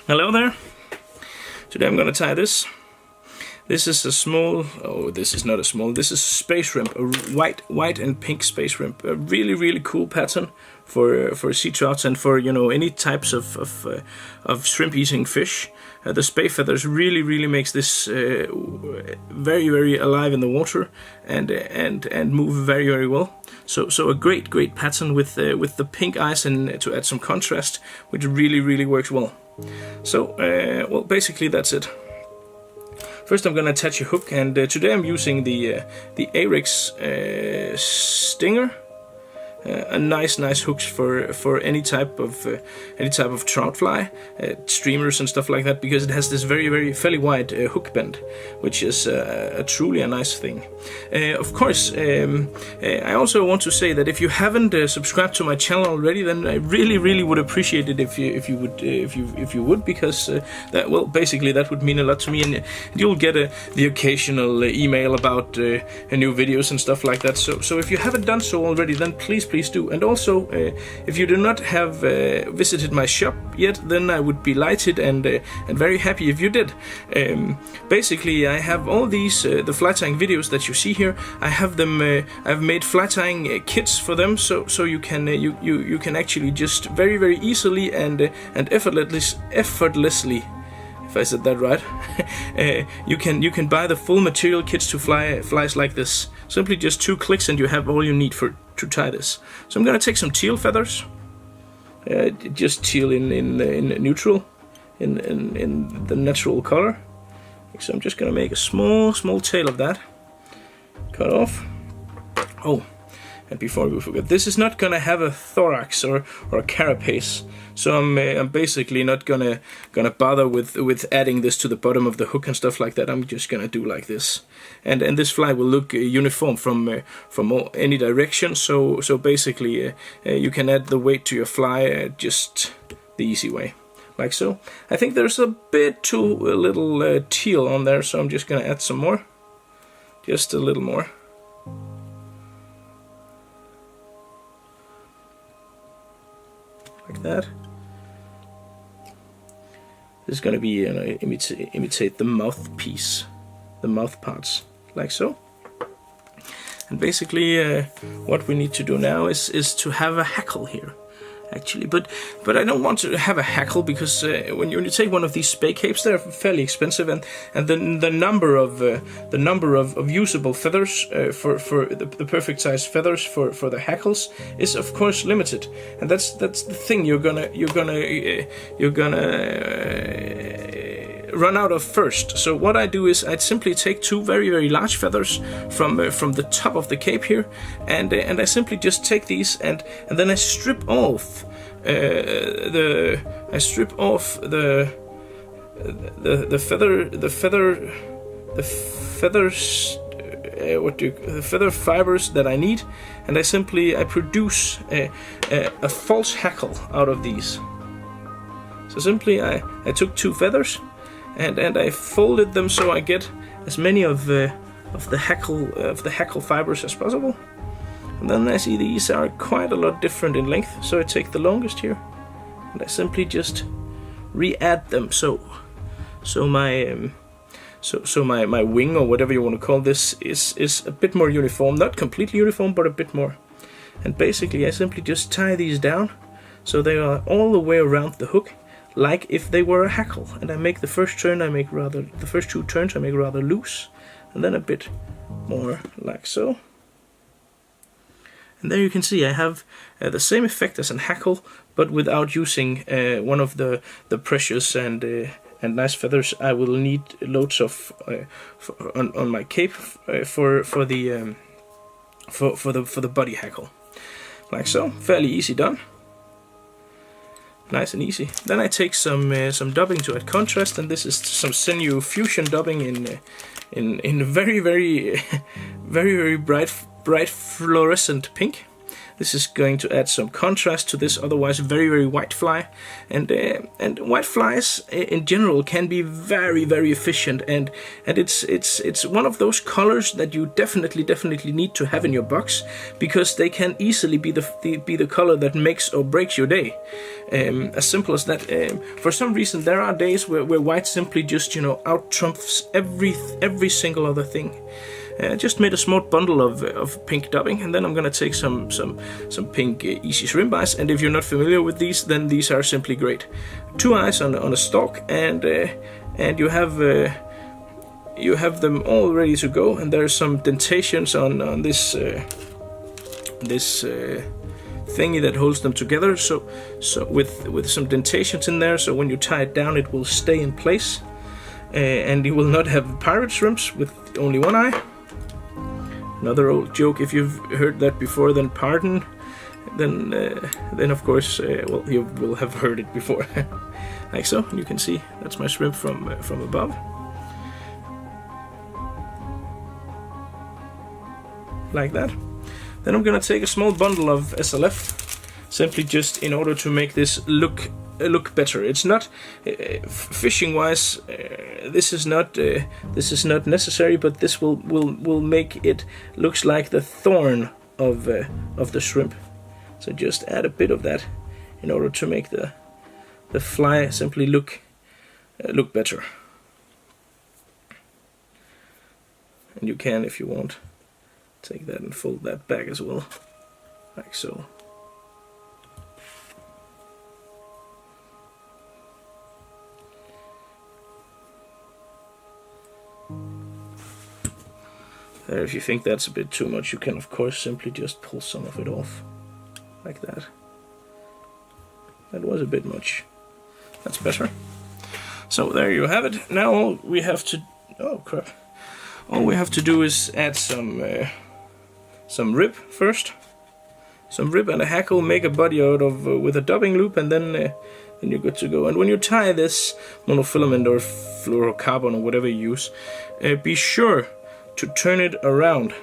Hello there. Today I'm gonna tie this. This is a small, this is not a small, this is a space shrimp, a white and pink space shrimp. A really cool pattern for sea trouts and for, you know, any types of shrimp eating fish. The spay feathers really makes this very alive in the water and move very well. So a great pattern with the pink eyes and to add some contrast, which really works well. So well, basically that's it. First I'm gonna attach a hook, and today I'm using the Arix Stinger. A nice hooks for any type of trout fly, streamers and stuff like that, because it has this fairly wide hook bend, which is truly a nice thing. Of course, I also want to say that if you haven't subscribed to my channel already, then I really would appreciate it if you would, because that, well, basically that would mean a lot to me, and you'll get the occasional email about new videos and stuff like that. So if you haven't done so already, then please do. And also, if you do not have visited my shop yet, then I would be delighted and very happy if you did. Basically, I have all these the fly tying videos that you see here. I have them. I've made fly tying kits for them, so you can you can actually just very easily and effortlessly. If I said that right, you can buy the full material kits to flies like this. Simply just 2 clicks and you have all you need to tie this. So I'm gonna take some teal feathers, just teal in neutral, in the natural color. So I'm just gonna make a small tail of that. Cut off. Oh, and before we forget, this is not gonna have a thorax or a carapace. So I'm basically not gonna bother with adding this to the bottom of the hook and stuff like that. I'm just gonna do like this, and this fly will look uniform from any direction. So basically you can add the weight to your fly just the easy way, like so. I think there's a bit too little teal on there, so I'm just gonna add some more, just a little more. Like that. This is going to be, you know, imitate the mouthpiece, the mouth parts, like so. And basically, what we need to do now is to have a hackle here, actually. But I don't want to have a hackle, because when you take one of these spay capes, they're fairly expensive, and the number of usable feathers for the perfect size feathers for the hackles is of course limited, and that's the thing you're gonna run out of first. So what I do is I'd simply take 2 very large feathers from the top of the cape here, and I simply just take these and then I strip off the feather fibers that I need, and I produce a false hackle out of these. So simply I took 2 feathers and I folded them so I get as many of the hackle fibers as possible. And then I see these are quite a lot different in length, so I take the longest here and I simply just re-add them. So my wing, or whatever you want to call this, is a bit more uniform, not completely uniform, but a bit more. And basically I simply just tie these down so they are all the way around the hook, like if they were a hackle. And I make the first 2 turns I make rather loose, and then a bit more like so. And there you can see I have the same effect as a hackle, but without using one of the precious and nice feathers I will need loads of on my cape for the body hackle, like so. Fairly easy done, nice and easy. Then I take some dubbing to add contrast, and this is some sinew fusion dubbing in very bright fluorescent pink. This is going to add some contrast to this otherwise very, very white fly. And white flies in general can be very, very efficient, and it's one of those colors that you definitely need to have in your box, because they can easily be the color that makes or breaks your day. As simple as that. For some reason, there are days where white simply just, out trumps every single other thing. I just made a small bundle of pink dubbing, and then I'm gonna take some pink easy shrimp eyes. And if you're not familiar with these, then these are simply great. 2 eyes on a stalk, and you have them all ready to go. And there's some dentations on this thingy that holds them together. So with some dentations in there, so when you tie it down, it will stay in place, and you will not have pirate shrimps with only 1 eye. Another old joke, if you've heard that before, then pardon. Then of course, well, you will have heard it before. Like so. You can see that's my shrimp from above. Like that. Then I'm gonna take a small bundle of SLF, simply just in order to make this look better. It's not fishing wise. This is not necessary, but this will make it looks like the thorn of the shrimp. So just add a bit of that in order to make the fly simply look better. And you can, if you want, take that and fold that back as well, like so. If you think that's a bit too much, you can of course simply just pull some of it off, like that. That was a bit much. That's better. So there you have it. Now all we have to do is add some rib first. Some rib and a hackle, make a body out of with a dubbing loop, and then you're good to go. And when you tie this monofilament or fluorocarbon or whatever you use, be sure to turn it around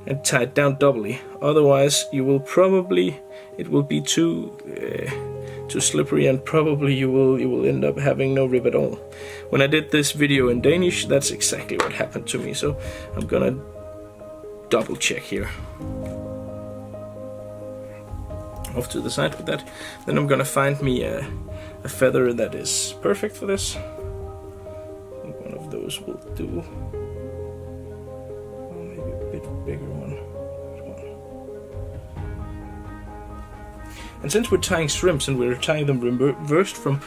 and tie it down doubly. Otherwise, it will be too slippery, and probably you will end up having no rib at all. When I did this video in Danish, that's exactly what happened to me. So I'm gonna double check here. Off to the side with that. Then I'm gonna find me a feather that is perfect for this. One of those will do. Bigger one. And since we're tying shrimps and we're tying them reversed from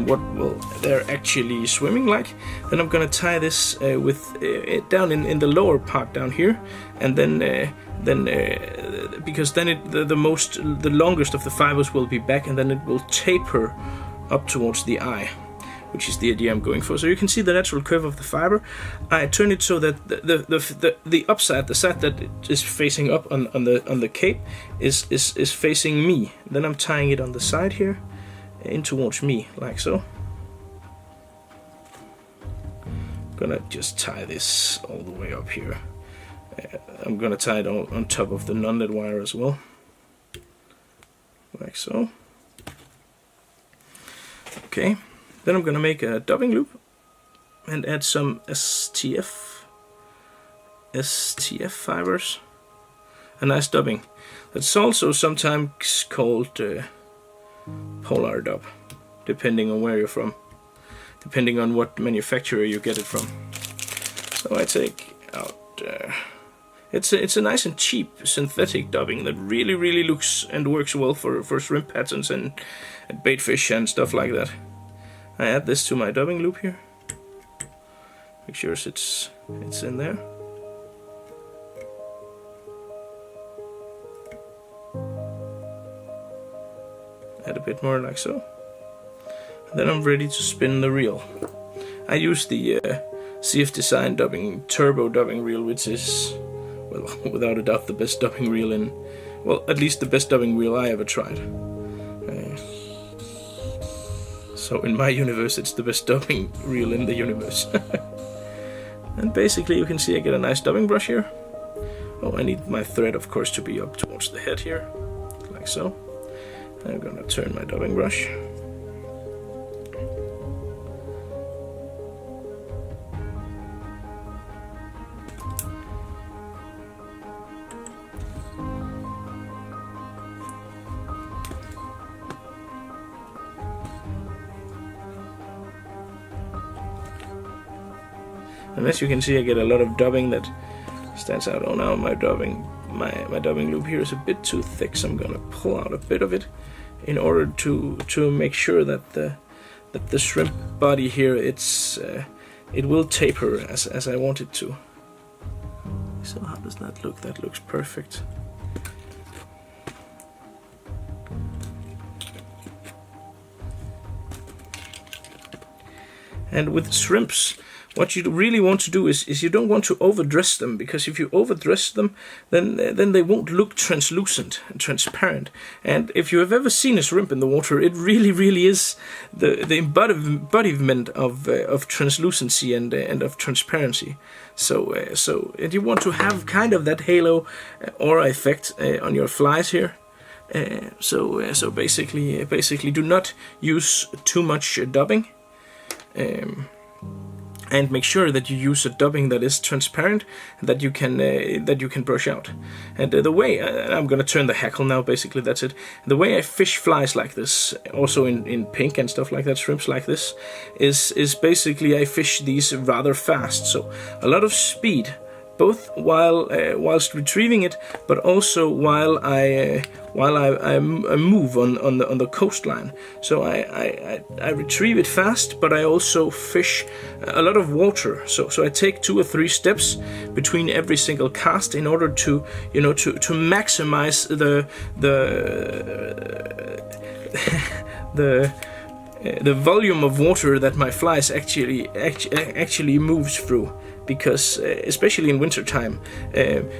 what they're actually swimming like, then I'm gonna tie this with down in the lower part down here, and then because then the longest of the fibers will be back, and then it will taper up towards the eye, which is the idea I'm going for. So you can see the natural curve of the fiber. I turn it so that the upside, the side that is facing up on the cape, is facing me. Then I'm tying it on the side here, in towards me, like so. I'm gonna just tie this all the way up here. I'm gonna tie it on top of the non-lead wire as well, like so. Okay. Then I'm gonna make a dubbing loop and add some STF fibers. A nice dubbing. That's also sometimes called polar dub, depending on where you're from, depending on what manufacturer you get it from. So I take out. It's a nice and cheap synthetic dubbing that really looks and works well for shrimp patterns and bait fish and stuff like that. I add this to my dubbing loop here. Make sure it's in there. Add a bit more, like so. And then I'm ready to spin the reel. I use the CF Design turbo dubbing reel, which is, well, without a doubt the best dubbing reel in, well, at least the best dubbing reel I ever tried. So in my universe, it's the best dubbing reel in the universe. And basically, you can see I get a nice dubbing brush here. Oh, I need my thread, of course, to be up towards the head here. so. I'm gonna turn my dubbing brush. And as you can see, I get a lot of dubbing that stands out. Oh, now my dubbing loop here is a bit too thick, so I'm gonna pull out a bit of it in order to make sure that the shrimp body here it will taper as I want it to. So how does that look? That looks perfect. And with shrimps, what you really want to do is you don't want to overdress them, because if you overdress them, then they won't look translucent and transparent. And if you have ever seen a shrimp in the water, it really is the embodiment of translucency and of transparency. So and you want to have kind of that halo aura effect on your flies here. So basically, do not use too much dubbing. And make sure that you use a dubbing that is transparent, that you can brush out. And the way I'm gonna turn the hackle now. Basically, that's it. The way I fish flies like this, also in pink and stuff like that, shrimps like this, is basically I fish these rather fast. So a lot of speed, both whilst retrieving it, but also while I move on the coastline. So I retrieve it fast, but I also fish a lot of water. So I take 2 or 3 steps between every single cast in order to to maximize the volume of water that my flies actually moves through. Because especially in winter time,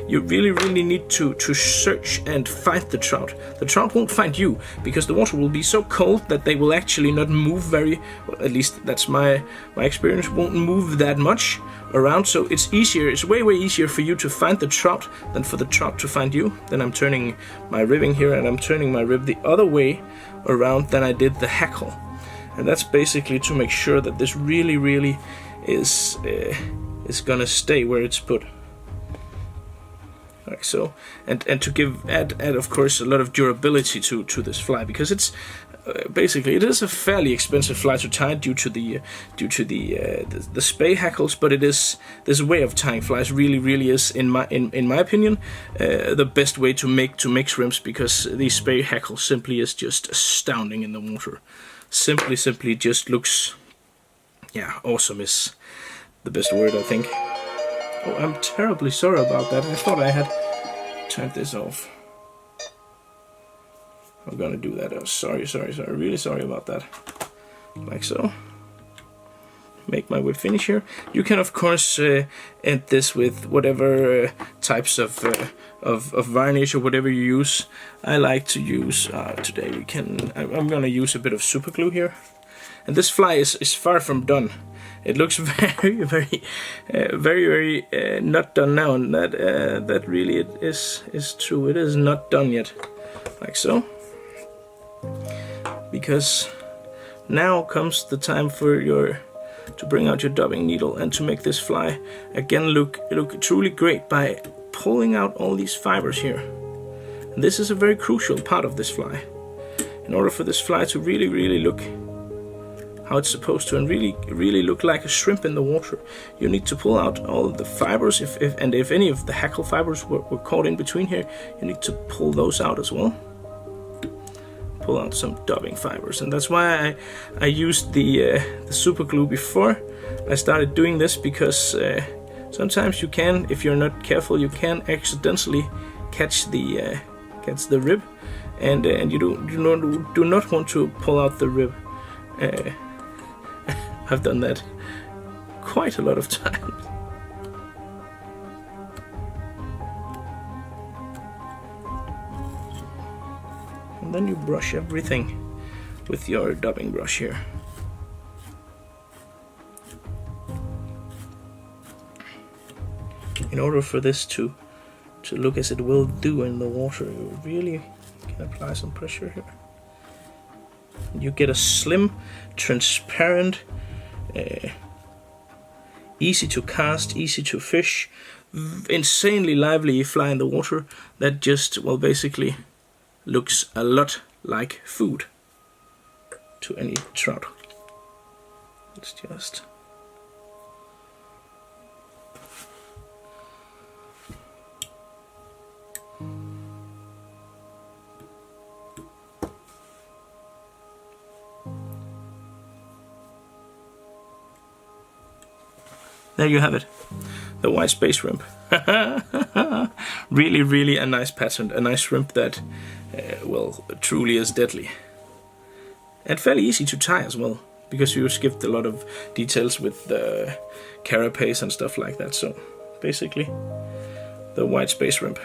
you really need to search and find the trout. The trout won't find you, because the water will be so cold that they will actually not move very, well, at least that's my experience, won't move that much around. So it's way easier for you to find the trout than for the trout to find you. Then I'm turning my ribbing here, and I'm turning my rib the other way around than I did the hackle. And that's basically to make sure that this really is gonna stay where it's put, like so, and to add of course a lot of durability to this fly, because it's basically it is a fairly expensive fly to tie due to the spay hackles, but this way of tying flies really is in my opinion the best way to make shrimps, because these spay hackles simply is just astounding in the water. Simply just looks, yeah, awesome is the best word, I think. Oh, I'm terribly sorry about that. I thought I had turned this off. I'm gonna do that. Oh, sorry. Really sorry about that. Like so. Make my whip finish here. You can of course end this with whatever types of varnish or whatever you use. I like to use today. I'm gonna use a bit of super glue here. And this fly is far from done. It looks very not done now, and that really is true. It is not done yet, like so. Because now comes the time for to bring out your dubbing needle and to make this fly again look truly great by pulling out all these fibers here. And this is a very crucial part of this fly. In order for this fly to really look how it's supposed to, and really look like a shrimp in the water, you need to pull out all the fibers. If any of the hackle fibers were caught in between here, you need to pull those out as well. Pull out some dubbing fibers, and that's why I used the super glue before I started doing this, because sometimes you can, if you're not careful, you can accidentally catch the rib, and you do not want to pull out the rib. I've done that quite a lot of times. And then you brush everything with your dubbing brush here. In order for this to look as it will do in the water, you really apply some pressure here. You get a slim, transparent, easy to cast, easy to fish, insanely lively fly in the water that just, well, basically looks a lot like food to any trout. Let's just... There you have it, the white space shrimp. Really, really a nice pattern, a nice shrimp that, well, truly is deadly. And fairly easy to tie as well, because you skipped a lot of details with the carapace and stuff like that. So, basically, the white space shrimp.